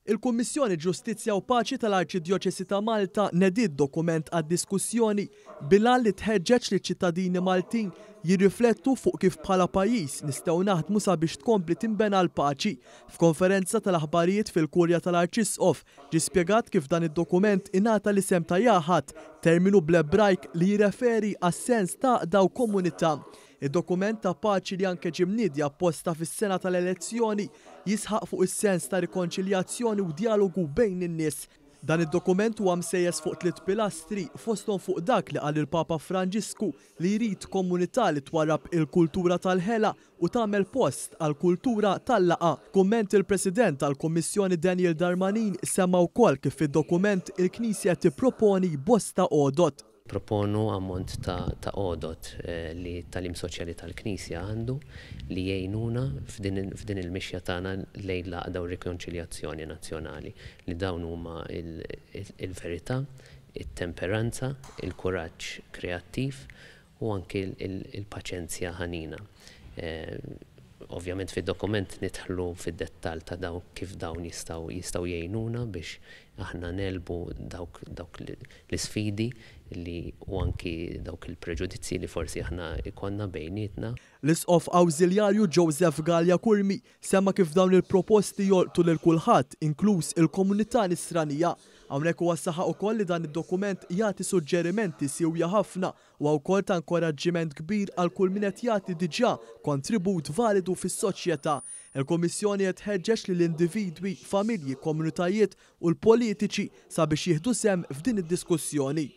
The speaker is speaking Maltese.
Il-Kummissjoni Ġustizzja u Paċi tal-Arċidjoċesi ta' Malta nediet dokument għad-diskussjoni bilhan li tħeġġeġ li ċittadini Maltin jirriflettu fuq kif bħala pajjiż nistgħu naħdmu sabiex tkompli tinbena l-paċi. F'konferenza tal-aħbarijiet fil-Kurja tal-Arċisqof ġie spjegat kif dan id-dokument ingħata l-isem ta' jaħat, terminu bl-Ebrajk li jirreferi għas-sens ta' daw komunità. Id-dokument ta' paċi li anke ġie mniedi apposta fis-sena tal-elezzjoni jisħaq fuq is-sens ta' rikonċiljazzjoni u dijalogu bejn in-nies. Dan id-dokument huwa msejjes fuq 3 pilastri fosthom fuq dak li qal il-Papa Franġisku li jrid komunità li twarrab il-kultura tal-ħela u tagħmel post għal kultura tal-laqa. Kumment il-President tal-Kummissjoni Daniel Darmanin semma wkoll kif fid-dokument il-Knisja tipproponi bosta għodot. Proponu ammont ta' għodot li tal-im soċjali tal-Knisja għandu li jgħinuna f'din il-mixja tagħna lejn laqda u rikonċiljazzjoni nazzjonali li dawn huma il-verità, it-temperanza, il-kuraġġ kreattiv u anke il-paċenzja ħanina. Ovvjament fid-dokument nidħlu fid-dettall ta' kif dawn jistgħu jgħinuna biex aħna nelbu dawk l-isfidi u anki dawk il-preġudizzi li forsi aħna ikonna bejnietna. L-Isqof Awżiljarju Joseph Galja Kurmi semma kif dawn il-proposti jolqtu lil kulħadd, inkluż il-komunità nisranija. Hawnhekk huwa saħaq ukoll li dan id-dokument jagħti suġġerimenti sewja ħafna u wkoll ta' inkoraġġiment kbir għal kull min qed jagħti diġà kontribut validu fis-soċjetà. Il-Kummissjoni qed tħeġġeġ lill-individwi, familji, komunitajiet u l-politiċi sabiex jieħdu sehem f'din id-diskussjoni.